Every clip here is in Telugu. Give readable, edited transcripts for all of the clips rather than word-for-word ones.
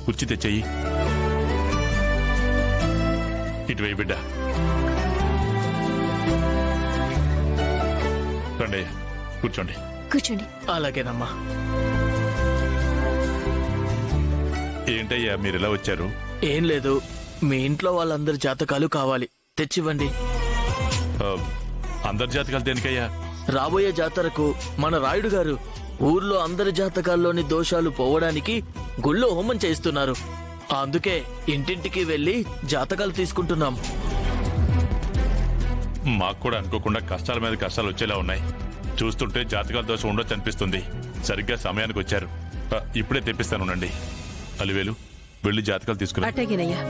కుర్చీ తెచ్చేయి. ఇటువై బిడ్డ. రండి, కూర్చోండి. కూర్చోండి. అలాగేనమ్మా. ఏంటయ్యా మీరు ఇలా వచ్చారు? ఏం లేదు, మీ ఇంట్లో వాళ్ళందరి జాతకాలు కావాలి, తెచ్చివ్వండి. అందరి జాతకాలు దేనికయ్యా? రాబోయే జాతరకు మన రాయుడు గారు ఊర్లో అందరి జాతకాల్లోని దోషాలు పోవడానికి గుళ్ళో హోమం చేయిస్తున్నారు. అందుకే ఇంటింటికి వెళ్లి జాతకాలు తీసుకుంటున్నాం. మాకు కూడా అనుకోకుండా కష్టాల మీద కష్టాలు వచ్చేలా ఉన్నాయి. చూస్తుంటే జాతకాల దోషం ఉండొచ్చు అనిపిస్తుంది. సరిగ్గా సమయానికి వచ్చారు. ఇప్పుడే తెప్పిస్తానుండండి. అలివేలు, వెళ్ళి జాతకాలు తీసుకురా. అటగినయ్యా.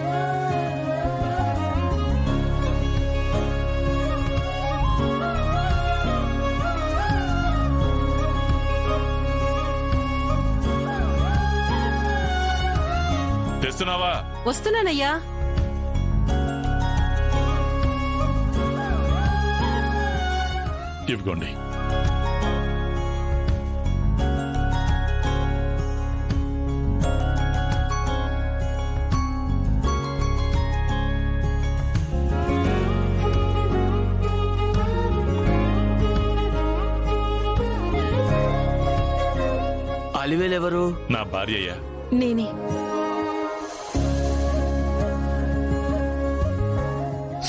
తెస్తున్నావా? వస్తున్నానయ్యా. ఇవ్వండి. అలివేలెవరు? నా భార్య. నేనే.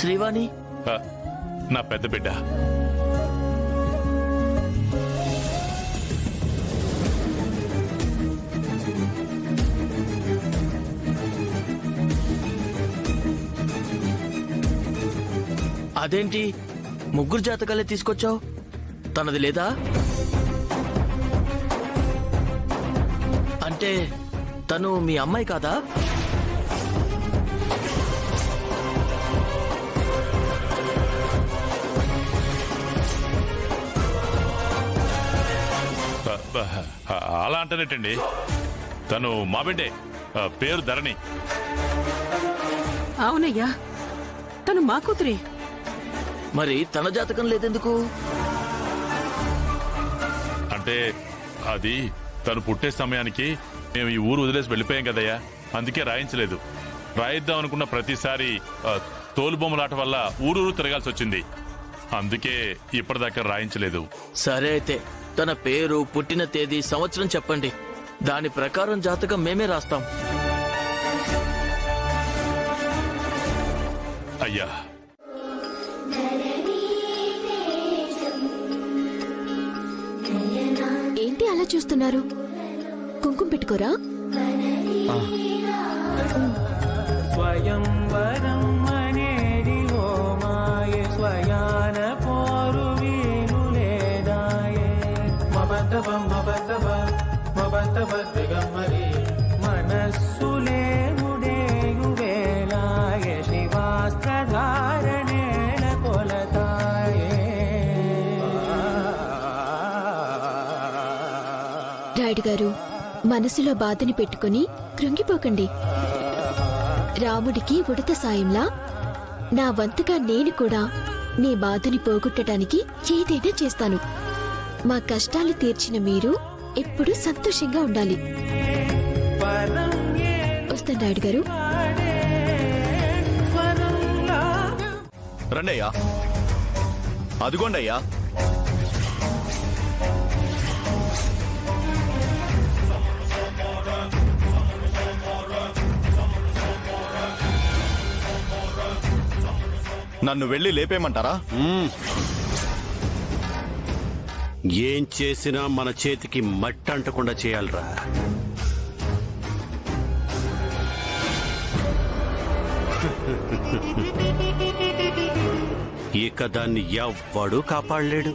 శ్రీవాణి నా పెద్ద బిడ్డ. అదేంటి ముగ్గురు జాతకాలే తీసుకొచ్చావు? తనది లేదా? అంటే తను మీ అమ్మాయి కాదా? అలా అంటానేటండి. తను మా బిడ్డే, పేరు ధరణి. అవునయ్యా, తను మా కూతురే. మరి తన జాతకం లేదెందుకు? అంటే అది తను పుట్టే సమయానికి మేము ఈ ఊరు వదిలేసి వెళ్ళిపోయాం కదయ్యా, అందుకే రాయించలేదు. రాయిద్దాం అనుకున్న ప్రతిసారి తోలుబొమ్మలాట వల్ల ఊరూరు తిరగాల్సి వచ్చింది. అందుకే ఇప్పటిదాకా రాయించలేదు. సరే అయితే తన పేరు, పుట్టిన తేదీ, సంవత్సరం చెప్పండి. దాని ప్రకారం జాతకం మేమే రాస్తాం. అయ్యా, ఏంటి అలా చూస్తున్నారు? కుంకుమ పెట్టుకోరా. స్వయంవరం అనేది హోమాయ స్వయాన పోరు వీలు లేదాయే మబంతబద్దిగమ్మరి మనస్సులేముడేయు వేలాయ శివాస్త్రధారణేన కొలతాయే. రాయుడు గారు, మనసులో బాధని పెట్టుకుని కృంగిపోకండి. రాముడికి ఉడత సాయంలా నా వంతుగా నేను కూడా నీ బాధని పోగొట్టడానికి ఏదైనా చేస్తాను. మా కష్టాలు తీర్చిన మీరు ఎప్పుడూ సంతోషంగా ఉండాలి. వస్తాను రాయుడు గారు. రండయ్యా, అదిగోండయ్యా. నన్ను వెళ్ళి లేపేయమంటారా? ఏం చేసినా మన చేతికి మట్టి అంటకుండా చేయాలరా. ఇక దాన్ని ఎవ్వడూ కాపాడలేడు.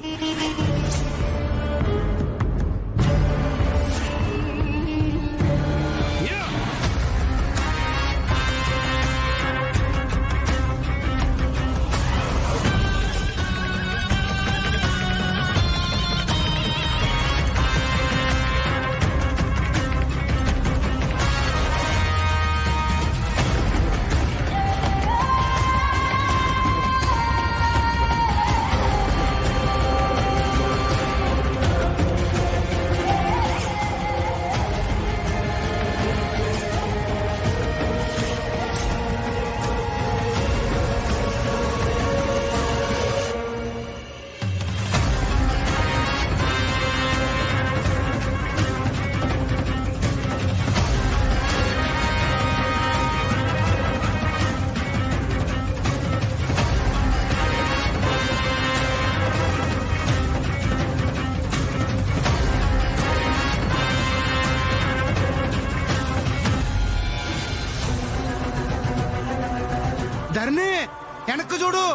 వెనక్కు చూడు.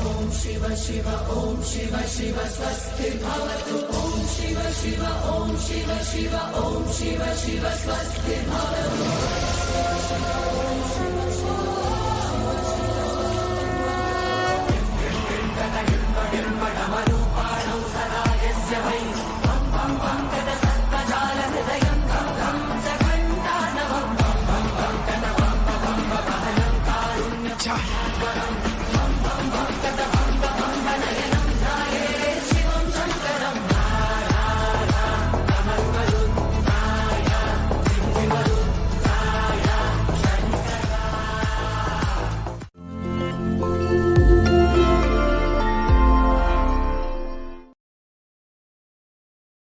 ఓం శివ